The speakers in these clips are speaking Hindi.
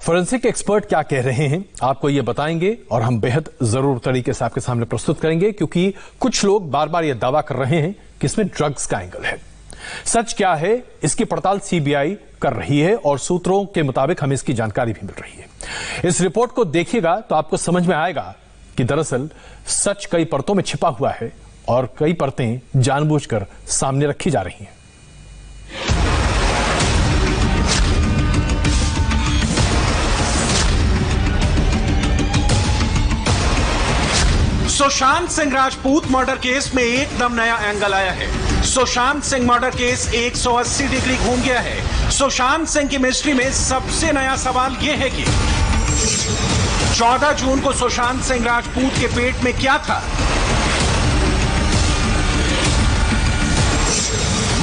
फोरेंसिक एक्सपर्ट क्या कह रहे हैं आपको ये बताएंगे और हम बेहद जरूर तरीके से आपके सामने प्रस्तुत करेंगे, क्योंकि कुछ लोग बार बार ये दावा कर रहे हैं कि इसमें ड्रग्स का एंगल है। सच क्या है इसकी पड़ताल सीबीआई कर रही है और सूत्रों के मुताबिक हमें इसकी जानकारी भी मिल रही है। इस रिपोर्ट को देखिएगा तो आपको समझ में आएगा कि दरअसल सच कई परतों में छिपा हुआ है और कई परतें जानबूझकर सामने रखी जा रही हैं। सुशांत सिंह राजपूत मर्डर केस में एकदम नया एंगल आया है। Sushant Singh murder case 180 degree घूम गया है। सुशांत सिंह की मिस्ट्री में सबसे नया सवाल यह है कि 14 जून को सुशांत सिंह राजपूत के पेट में क्या था?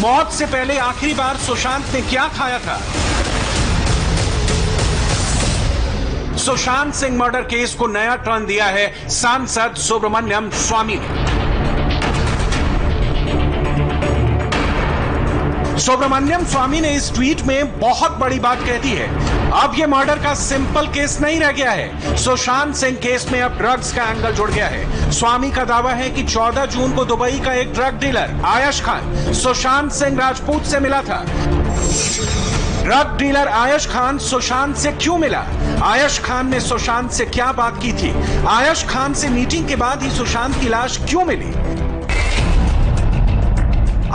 मौत से पहले आखिरी बार सुशांत ने क्या खाया था? सुशांत सिंह मर्डर केस को नया टर्न दिया है सांसद सुब्रमण्यम स्वामी ने। सुब्रमण्यम स्वामी ने इस ट्वीट में बहुत बड़ी बात कह दी है। अब यह मर्डर का सिंपल केस नहीं रह गया है। सुशांत सिंह केस में अब ड्रग्स का एंगल जुड़ गया है। स्वामी का दावा है कि 14 जून को दुबई का एक ड्रग डीलर आयश खान सुशांत सिंह राजपूत से मिला था। ड्रग डीलर आयश खान सुशांत से क्यों मिला? आयश खान ने सुशांत से क्या बात की थी? आयश खान से मीटिंग के बाद ही सुशांत की लाश क्यों मिली?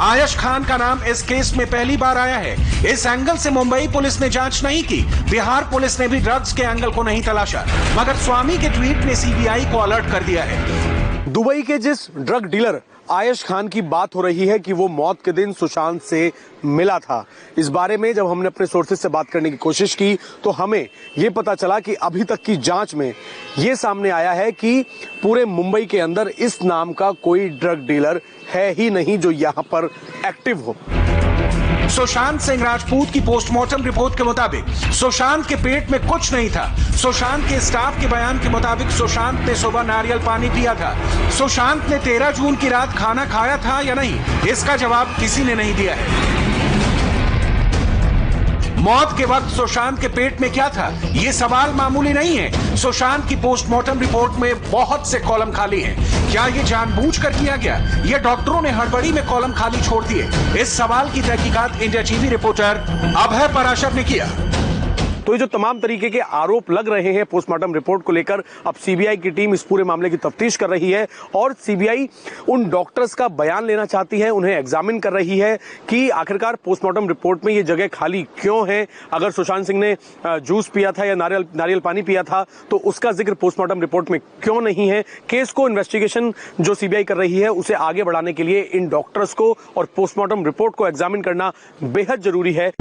आयश खान का नाम इस केस में पहली बार आया है। इस एंगल से मुंबई पुलिस ने जांच नहीं की। बिहार पुलिस ने भी ड्रग्स के एंगल को नहीं तलाशा, मगर स्वामी के ट्वीट ने सीबीआई को अलर्ट कर दिया है। दुबई के जिस ड्रग डीलर आयश खान की बात हो रही है कि वो मौत के दिन सुशांत से मिला था, इस बारे में जब हमने अपने सोर्सेज से बात करने की कोशिश की तो हमें ये पता चला कि अभी तक की जांच में ये सामने आया है कि पूरे मुंबई के अंदर इस नाम का कोई ड्रग डीलर है ही नहीं जो यहाँ पर एक्टिव हो। सुशांत सिंह राजपूत की पोस्टमार्टम रिपोर्ट के मुताबिक सुशांत के पेट में कुछ नहीं था। सुशांत के स्टाफ के बयान के मुताबिक सुशांत ने सुबह नारियल पानी पिया था। सुशांत ने 13 जून की रात खाना खाया था या नहीं, इसका जवाब किसी ने नहीं दिया है। मौत के वक्त सुशांत के पेट में क्या था, यह सवाल मामूली नहीं है। सुशांत की पोस्टमार्टम रिपोर्ट में बहुत से कॉलम खाली हैं। क्या यह जानबूझकर किया गया या डॉक्टरों ने हड़बड़ी में कॉलम खाली छोड़ दिए? इस सवाल की तहकीकात इंडिया टीवी रिपोर्टर अभय पराशर ने किया। तो ये जो तमाम तरीके के आरोप लग रहे हैं पोस्टमार्टम रिपोर्ट को लेकर, अब सीबीआई की टीम इस पूरे मामले की तफ्तीश कर रही है और सीबीआई उन डॉक्टर्स का बयान लेना चाहती है, उन्हें एग्जामिन कर रही है कि आखिरकार पोस्टमार्टम रिपोर्ट में ये जगह खाली क्यों है। अगर सुशांत सिंह ने जूस पिया था या नारियल पानी पिया था तो उसका जिक्र पोस्टमार्टम रिपोर्ट में क्यों नहीं है। केस को इन्वेस्टिगेशन जो सीबीआई कर रही है उसे आगे बढ़ाने के लिए इन डॉक्टर्स को और पोस्टमार्टम रिपोर्ट को एग्जामिन करना बेहद जरूरी है।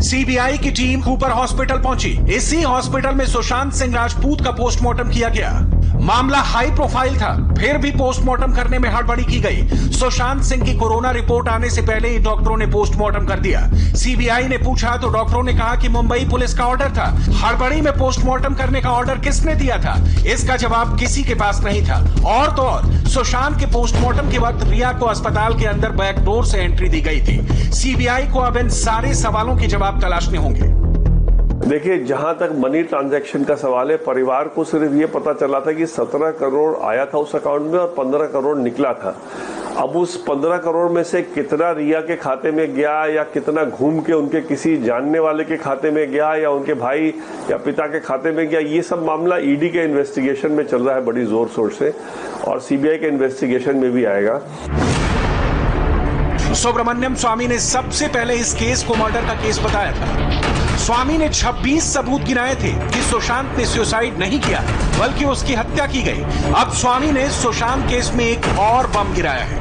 सीबीआई की टीम कूपर हॉस्पिटल पहुंची। इसी हॉस्पिटल में सुशांत सिंह राजपूत का पोस्टमार्टम किया गया। मामला हाई प्रोफाइल था, फिर भी पोस्टमार्टम करने में हड़बड़ी की गई। सुशांत सिंह की कोरोना रिपोर्ट आने से पहले ही डॉक्टरों ने पोस्टमार्टम कर दिया। सीबीआई ने पूछा तो डॉक्टरों ने कहा कि मुंबई पुलिस का ऑर्डर था। हड़बड़ी में पोस्टमार्टम करने का ऑर्डर किसने दिया था, इसका जवाब किसी के पास नहीं था। और तो और सुशांत के पोस्टमार्टम के वक्त रिया को अस्पताल के अंदर बैकडोर से एंट्री दी गई थी। सीबीआई को अब इन सारे सवालों के जवाब तलाशने होंगे। देखिए, जहां तक मनी ट्रांजैक्शन का सवाल है, परिवार को सिर्फ ये पता चला था कि 17 करोड़ आया था उस अकाउंट में और 15 करोड़ निकला था। अब उस 15 करोड़ में से कितना रिया के खाते में गया या कितना घूम के उनके किसी जानने वाले के खाते में गया या उनके भाई या पिता के खाते में गया, ये सब मामला ईडी के इन्वेस्टिगेशन में चल रहा है बड़ी जोर शोर से और सीबीआई के इन्वेस्टिगेशन में भी आएगा। सुब्रमण्यम स्वामी ने सबसे पहले इस केस को मर्डर का केस बताया था। स्वामी ने 26 सबूत गिनाए थे कि सुशांत ने सुसाइड नहीं किया बल्कि उसकी हत्या की गई। अब स्वामी ने सुशांत केस में एक और बम गिराया है।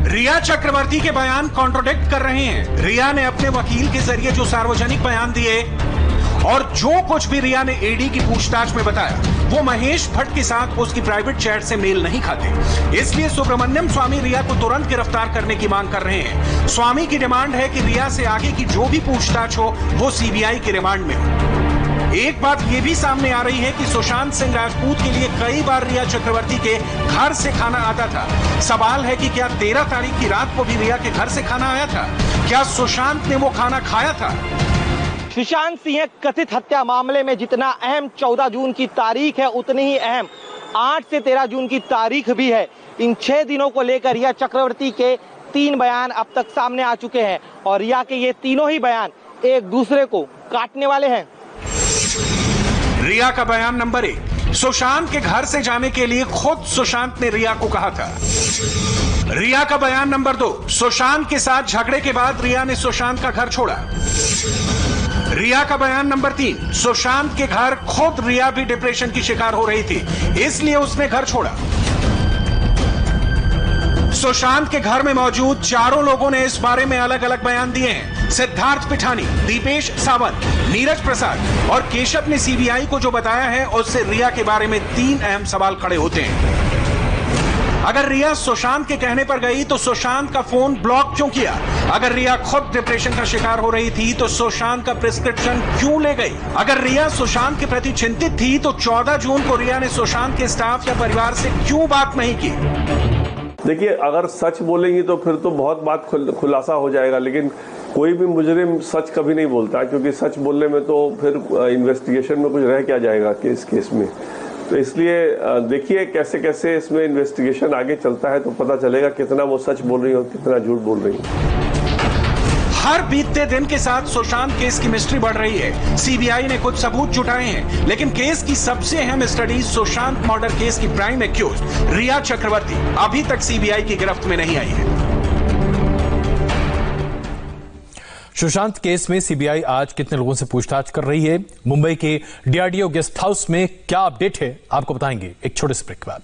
रिया चक्रवर्ती के बयान कॉन्ट्रोडिक्ट कर रहे हैं। रिया ने अपने वकील के जरिए जो सार्वजनिक बयान दिए और जो कुछ भी रिया ने ईडी की पूछताछ में बताया वो महेश भट्ट के साथ उसकी प्राइवेट चैट से मेल नहीं खाते। इसलिए सुब्रमण्यम स्वामी रिया को तुरंत गिरफ्तार करने की मांग कर रहे हैं। स्वामी की डिमांड है कि रिया से आगे की जो भी पूछताछ हो वो सीबीआई के रिमांड में हो। एक बात यह भी सामने आ रही है कि सुशांत सिंह राजपूत के लिए कई बार रिया चक्रवर्ती के घर से खाना आता था। सवाल है कि क्या 13 तारीख की रात को भी रिया के घर से खाना आया था? क्या सुशांत ने वो खाना खाया था? सुशांत सिंह कथित हत्या मामले में जितना अहम 14 जून की तारीख है, उतनी ही अहम 8 से 13 जून की तारीख भी है। इन 6 दिनों को लेकर रिया चक्रवर्ती के 3 बयान अब तक सामने आ चुके हैं और रिया के ये तीनों ही बयान एक दूसरे को काटने वाले हैं। रिया का बयान नंबर 1, सुशांत के घर से जाने के लिए खुद सुशांत ने रिया को कहा था। रिया का बयान नंबर 2, सुशांत के साथ झगड़े के बाद रिया ने सुशांत का घर छोड़ा। रिया का बयान नंबर 3, सुशांत के घर खुद रिया भी डिप्रेशन की शिकार हो रही थी, इसलिए उसने घर छोड़ा। सुशांत के घर में मौजूद चारों लोगों ने इस बारे में अलग अलग बयान दिए हैं। सिद्धार्थ पिठानी, दीपेश सावंत, नीरज प्रसाद और केशव ने सीबीआई को जो बताया है उससे रिया के बारे में 3 अहम सवाल खड़े होते हैं। अगर रिया सुशांत के कहने पर गई तो सुशांत का फोन ब्लॉक क्यों किया? अगर रिया खुद डिप्रेशन का शिकार हो रही थी तो सुशांत का प्रिस्क्रिप्शन क्यों ले गई? अगर रिया सुशांत के प्रति चिंतित थी तो 14 जून को रिया ने सुशांत के स्टाफ या परिवार से क्यों बात नहीं की? देखिए, अगर सच बोलेंगी तो फिर तो बहुत बात खुलासा हो जाएगा, लेकिन कोई भी मुजरिम सच कभी नहीं बोलता, क्योंकि सच बोलने में तो फिर इन्वेस्टिगेशन में कुछ रह क्या जाएगा केस में। तो इसलिए देखिए कैसे कैसे इसमें इन्वेस्टिगेशन आगे चलता है तो पता चलेगा कितना वो सच बोल रही है और कितना झूठ बोल रही है। हर बीतते दिन के साथ सुशांत केस की मिस्ट्री बढ़ रही है। सीबीआई ने कुछ सबूत जुटाए हैं, लेकिन केस की सबसे अहम स्टडी सुशांत मर्डर केस की प्राइम एक्यूज्ड रिया चक्रवर्ती अभी तक सीबीआई की गिरफ्त में नहीं आई है। सुशांत केस में सीबीआई आज कितने लोगों से पूछताछ कर रही है? मुंबई के डीआरडीओ गेस्ट हाउस में क्या अपडेट है, आपको बताएंगे एक छोटे से ब्रेक के बाद।